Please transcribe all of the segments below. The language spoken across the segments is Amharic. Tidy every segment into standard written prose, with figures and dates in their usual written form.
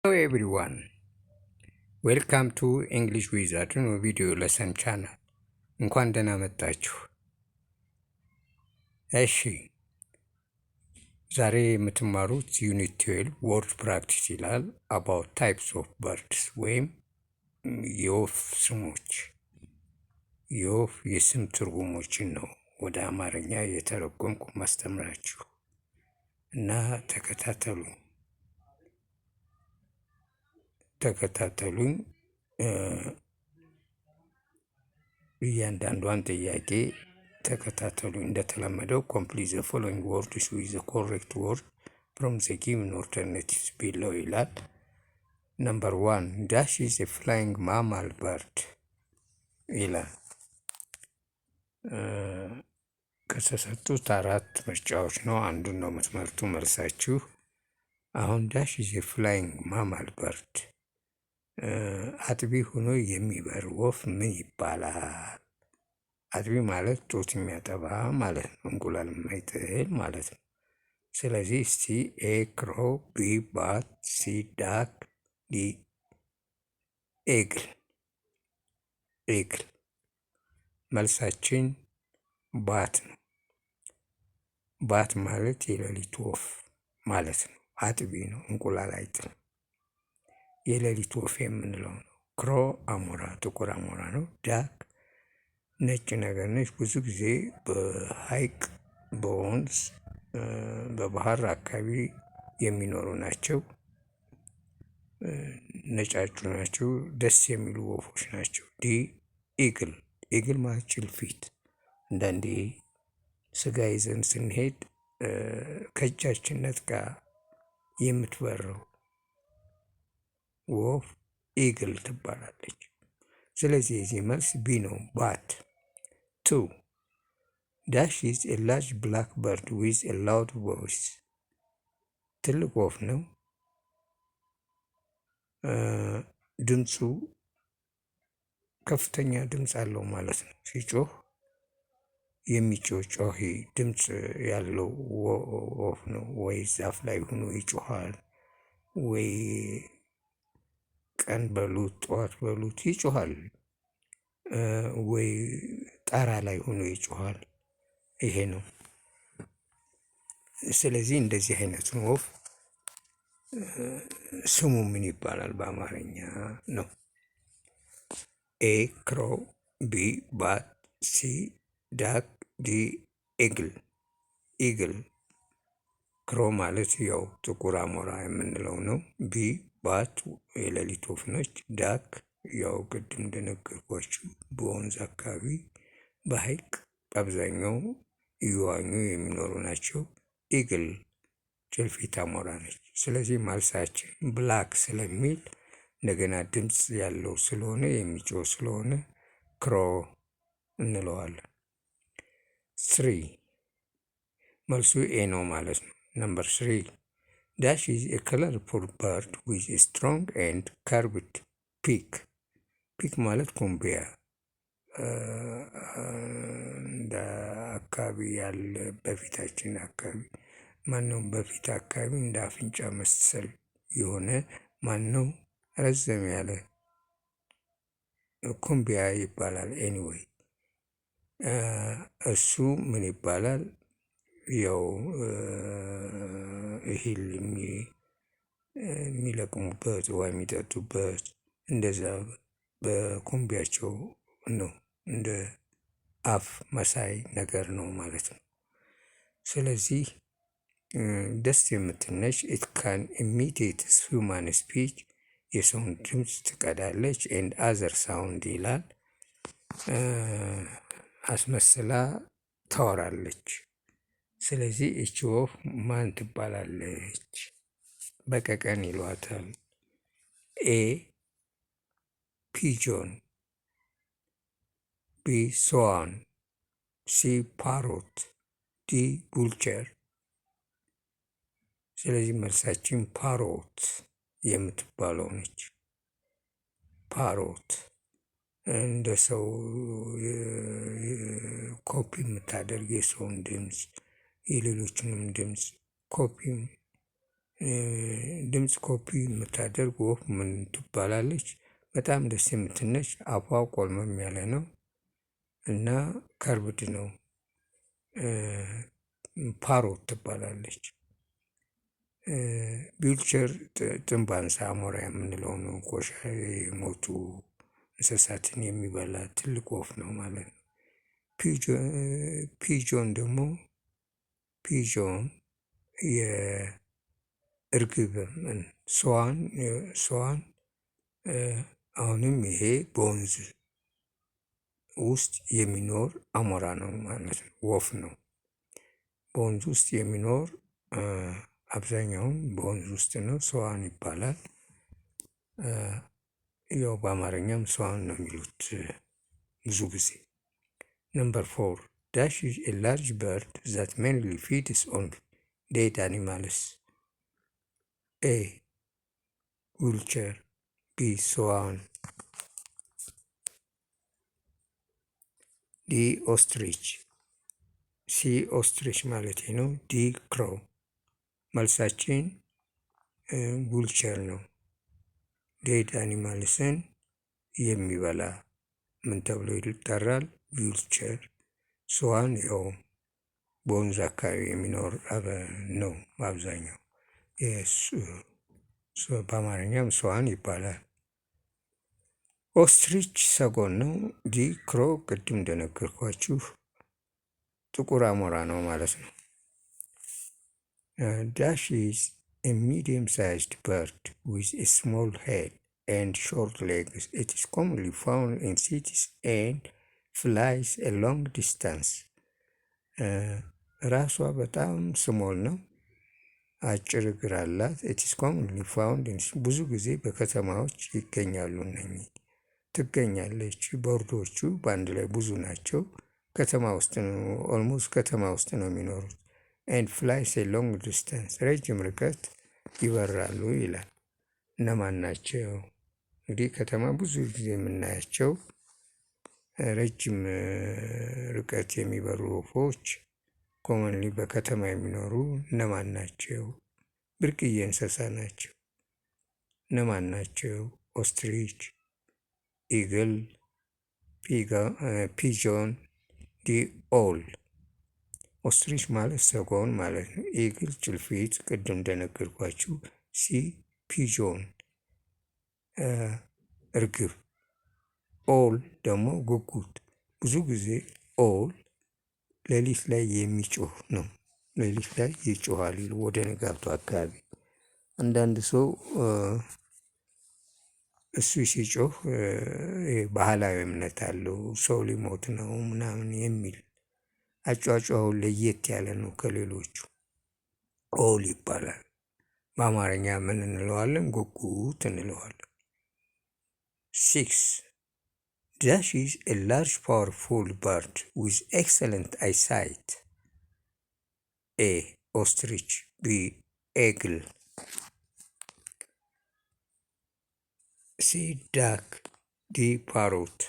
Hello everyone, welcome to English with Adreno video lesson channel. እንኳን ደህና መጣችሁ። እሺ ዛሬ የምትማሩት ዩኒት 12 word practice ይላል about types of birds ወይም የወፍ ስሞች የወፍ የስም ትርጉሞችን ነው ወደ አማርኛ የተረጎምኩ ማስተምራችሁ እና ተከታተሉኝ። እያንዳንዷን ጥያቄ ተከታተሉ። እንደተለመደው complete the following words with the correct word from the given alternatives below ይላል። Number 1 dash is a flying mammal bird ይላል። ከተሰጡት አራት ምርጫዎች ነው አንዱን ነው የምትመርጡ መልሳችሁ። አሁን ዳሽ is a flying mammal bird አጥቢ ሆኖ የሚበር ወፍ ምን ይባላል? አጥቢ ማለት ጡት የሚያጠባ ማለት ነው፣ እንቁላል የማይጥል ማለት ነው። ስለዚህ እስቲ ኤ ክሮ፣ ቢ ባት፣ ሲ ዳክ፣ ዲ ኤግል። መልሳችን ባት ነው። ባት ማለት የሌሊት ወፍ ማለት ነው። አጥቢ ነው፣ እንቁላል አይጥልም። የሌሊት ወፍ የምንለው ነው። ክሮ አሞራ፣ ጥቁር አሞራ ነው። ዳክ ነጭ ነገር ነች። ብዙ ጊዜ በሐይቅ በወንዝ በባህር አካባቢ የሚኖሩ ናቸው። ነጫጩ ናቸው። ደስ የሚሉ ወፎች ናቸው። ዲ ኢግል ማለት ጭልፊት። አንዳንዴ ስጋ ይዘን ስንሄድ ከእጃችን ነጥቃ የምትበረው ወፍ ኢግል ትባላለች። ስለዚህ የዚህ መልስ ቢ ነው፣ ባት። 2 ዳሽ ኢዝ ኤ ላርጅ ብላክ በርድ ዊዝ ኤ ላውድ ቮይስ። ትልቅ ወፍ ነው። ድምፁ ከፍተኛ ድምፅ አለው ማለት ነው። ሲጮህ የሚጮህ ድምፅ ያለው ወፍ ነው። ወይ ዛፍ ላይ ሆኖ ይጮሃል፣ ወይ ቀን በሉት ጠዋት በሉት ይጮሃል፣ ወይ ጣራ ላይ ሆኖ ይጮሃል። ይሄ ነው። ስለዚህ እንደዚህ አይነቱን ወፍ ስሙ ምን ይባላል በአማርኛ ነው? ኤ ክሮ፣ ቢ ባት፣ ሲ ዳክ፣ ዲ ኢግል። ክሮ ማለት ያው ጥቁር አሞራ የምንለው ነው። ቢ ባት የሌሊት ወፍ ነች። ዳክ ያው ቅድም እንደነገርኳችሁ በወንዝ አካባቢ በሐይቅ በአብዛኛው እየዋኙ የሚኖሩ ናቸው። ኢግል ጭልፊት አሞራ ነች። ስለዚህ መልሳችን ብላክ ስለሚል እንደገና ድምፅ ያለው ስለሆነ የሚጮህ ስለሆነ ክሮ እንለዋለን። 3 መልሱ ኤ ነው ማለት ነው። ነምበር 3 ዳሽ ኢዝ ኤ ከለርፉል በርድ ዊዝ ኤ ስትሮንግ ኤንድ ከርቭድ ፒክ። ፒክ ማለት ኩምቢያ እንደ አካባቢ ያለ በፊታችን አካባቢ ማነው በፊት አካባቢ እንደ አፍንጫ መሰል የሆነ ማነው ረዘም ያለ ኩምቢያ ይባላል። ኤኒዌይ እሱ ምን ይባላል? ያው እህል የሚለቅሙበት ውሃ የሚጠጡበት እንደዛ በኩምቢያቸው ነው። እንደ አፍ መሳይ ነገር ነው ማለት ነው። ስለዚህ ደስ የምትነች ኢት ካን ኢሚቴት ሁማን ስፒች፣ የሰውን ድምፅ ትቀዳለች። ኤንድ አዘር ሳውንድ ይላል፣ አስመስላ ታወራለች። ስለዚህ እቺ ወፍ ማን ትባላለች? በቀቀን ይሏታል። ኤ ፒጆን፣ ቢ ስዋን፣ ሲ ፓሮት፣ ዲ ቡልቸር። ስለዚህ መልሳችን ፓሮት የምትባለው ነች። ፓሮት እንደ ሰው ኮፒ የምታደርግ የሰውን ድምፅ የሌሎችንም ድምፅ ኮፒ ድምፅ ኮፒ የምታደርግ ወፍ ምን ትባላለች? በጣም ደስ የምትነች፣ አፏ ቆልመም ያለ ነው እና ከርብድ ነው። ፓሮት ትባላለች። ቢልቸር ጥንብ አንሳ አሞራ የምንለው ነው። የሞቱ እንስሳትን የሚበላ ትልቅ ወፍ ነው ማለት ነው። ፒጆን ደግሞ የእርግብ ስዋን አሁንም ይሄ በወንዝ ውስጥ የሚኖር አሞራ ነው ማለት ነው፣ ወፍ ነው። በወንዝ ውስጥ የሚኖር አብዛኛውን በወንዝ ውስጥ ነው፣ ስዋን ይባላል። ያው በአማርኛም ስዋን ነው የሚሉት ብዙ ጊዜ። ነምበር 4 ዳሽ ኢዝ ኤ ላርጅ በርድ ዛት ሜንሊ ፊድስ ኦን ዴድ አኒማልስ። ኤ vulture፣ ቢ ስዋን፣ ዲ ኦስትሪች። ሲ ኦስትሪች ማለት ነው። ዲ ክሮ። መልሳችን vulture ነው። ዴድ አኒማልስን የሚበላ ምን ተብሎ ይጠራል? vulture። ስዋን ያው በወንዝ አካባቢ የሚኖር ነው በአብዛኛው፣ በአማርኛም ስዋን ይባላል። ኦስትሪች ሰጎን ነው። ዲ ክሮ ቅድም እንደነገርኳችሁ ጥቁር አሞራ ነው ማለት ነው። ዳሽ ኢዝ ኤ ሚዲየም ሳይዝድ በርድ ዊዝ ኤ ስሞል ሄድ and short legs. It is commonly found in cities and flies a long distance. ራሷ በጣም ስሞል ነው፣ አጭር እግር አላት። it is commonly found in ብዙ ጊዜ በከተማዎች ይገኛሉ። እነኚህ ትገኛለች። ቦርዶቹ በአንድ ላይ ብዙ ናቸው። ከተማ ውስጥ ነው፣ ኦልሞስት ከተማ ውስጥ ነው የሚኖሩት። and flies a long distance ረጅም ርቀት ይበራሉ ይላል። እነማን ናቸው? እንግዲህ ከተማ ብዙ ጊዜ የምናያቸው ረጅም ርቀት የሚበሩ ወፎች ኮመንሊ በከተማ የሚኖሩ እነማን ናቸው? ብርቅዬ እንስሳ ናቸው። እነማን ናቸው? ኦስትሪች፣ ኢግል፣ ፒጆን፣ ዲ ኦል። ኦስትሪች ማለት ሰጎን ማለት ነው። ኢግል ጭልፊት፣ ቅድም እንደነገርኳችሁ። ሲ ፒጆን እርግብ። ኦል ደግሞ ጉጉት። ብዙ ጊዜ ኦል ሌሊት ላይ የሚጮህ ነው። ሌሊት ላይ ይጮሃል ወደ ንጋቱ አካባቢ። አንዳንድ ሰው እሱ ሲጮህ ባህላዊ እምነት አለው፣ ሰው ሊሞት ነው ምናምን የሚል። አጫጫሁ ለየት ያለ ነው ከሌሎቹ። ኦል ይባላል። በአማርኛ ምን እንለዋለን? ጉጉት እንለዋለን። 6 ዳሽ ኢዝ ኤ ላርጅ ፓወርፉል በርድ ዊዝ ኤክሰለንት አይሳይት። ኤ ኦስትሪች፣ ቢ ኤግል፣ ሲ ዳክ፣ ዲ ፓሮት።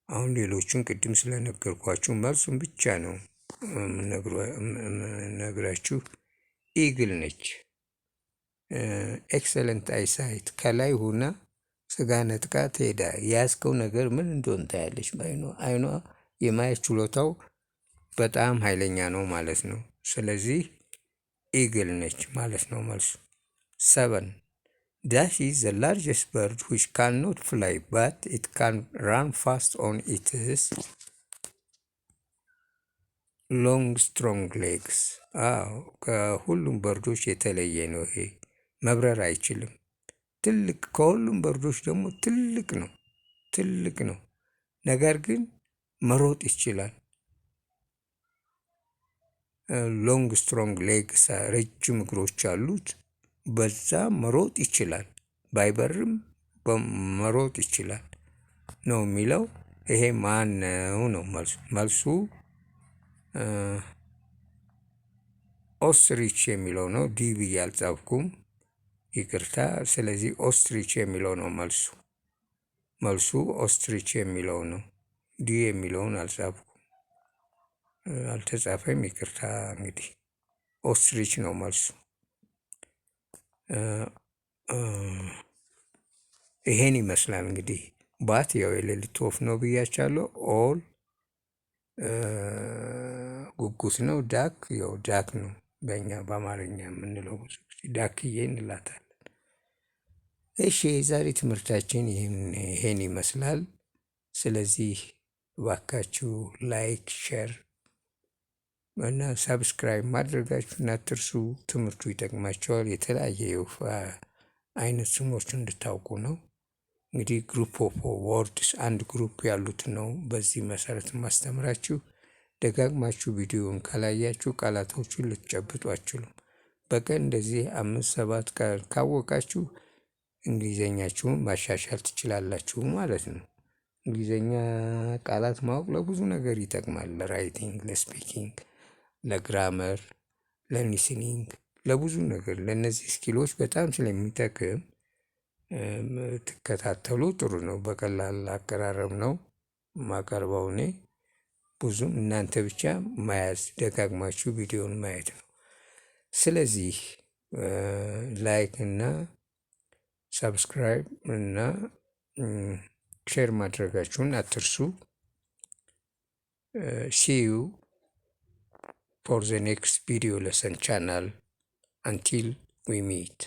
አሁን ሌሎቹን ቅድም ስለነገርኳችሁ መልሱን ብቻ ነው ነግራችሁ። ኢግል ነች። ኤክሰለንት አይሳይት፣ ከላይ ሆና ስጋ ነጥቃ ትሄዳ የያዝከው ነገር ምን እንደሆነ ታያለች። አይኗ የማየት ችሎታው በጣም ኃይለኛ ነው ማለት ነው። ስለዚህ ኢግል ነች ማለት ነው መልሱ። 7 ዳሽ ኢዝ ዘ ላርጀስት በርድ ዊች ካን ኖት ፍላይ ባት ኢት ካን ራን ፋስት ኦን ኢትስ ሎንግ ስትሮንግ ሌግስ። ከሁሉም በርዶች የተለየ ነው ይሄ። መብረር አይችልም። ትልቅ፣ ከሁሉም በርዶች ደግሞ ትልቅ ነው። ነገር ግን መሮጥ ይችላል። ሎንግ ስትሮንግ ሌግስ፣ ረጅም እግሮች አሉት። በዛ መሮጥ ይችላል። ባይበርም መሮጥ ይችላል ነው የሚለው። ይሄ ማን ነው መልሱ ኦስትሪች የሚለው ነው። ዲ ብዬ አልጻፍኩም፣ ይቅርታ። ስለዚህ ኦስትሪች የሚለው ነው መልሱ ኦስትሪች የሚለው ነው። ዲ የሚለውን አልተጻፈም፣ ይቅርታ። እንግዲህ ኦስትሪች ነው መልሱ። ይሄን ይመስላል እንግዲህ ባት ያው የሌሊት ወፍ ነው ብያቻለሁ። ኦል ጉጉት ነው። ዳክ ያው ዳክ ነው በእኛ በአማርኛ የምንለው ብዙ ጊዜ ዳክዬ እንላታለን። እሺ የዛሬ ትምህርታችን ይሄን ይመስላል። ስለዚህ እባካችሁ ላይክ፣ ሼር እና ሳብስክራይብ ማድረጋችሁን አትርሱ። ትምህርቱ ይጠቅማቸዋል። የተለያየ የወፍ አይነት ስሞች እንድታውቁ ነው። እንግዲህ ግሩፕ ኦፍ ወርድስ አንድ ግሩፕ ያሉት ነው በዚህ መሰረት ማስተምራችሁ። ደጋግማችሁ ቪዲዮውን ካላያችሁ ቃላቶቹን ልትጨብጡ አትችሉም። በቀን እንደዚህ 5-7 ቃል ካወቃችሁ እንግሊዘኛችሁን ማሻሻል ትችላላችሁ ማለት ነው። እንግሊዘኛ ቃላት ማወቅ ለብዙ ነገር ይጠቅማል። ለራይቲንግ፣ ለስፒኪንግ፣ ለግራመር፣ ለሊስኒንግ፣ ለብዙ ነገር ለእነዚህ ስኪሎች በጣም ስለሚጠቅም ትከታተሉ ጥሩ ነው። በቀላል አቀራረብ ነው ማቀርበው እኔ። ብዙም እናንተ ብቻ መያዝ ደጋግማችሁ ቪዲዮን ማየት ነው። ስለዚህ ላይክ እና ሰብስክራይብ እና ሼር ማድረጋችሁን አትርሱ። see you for the next video lesson channel. Until we meet.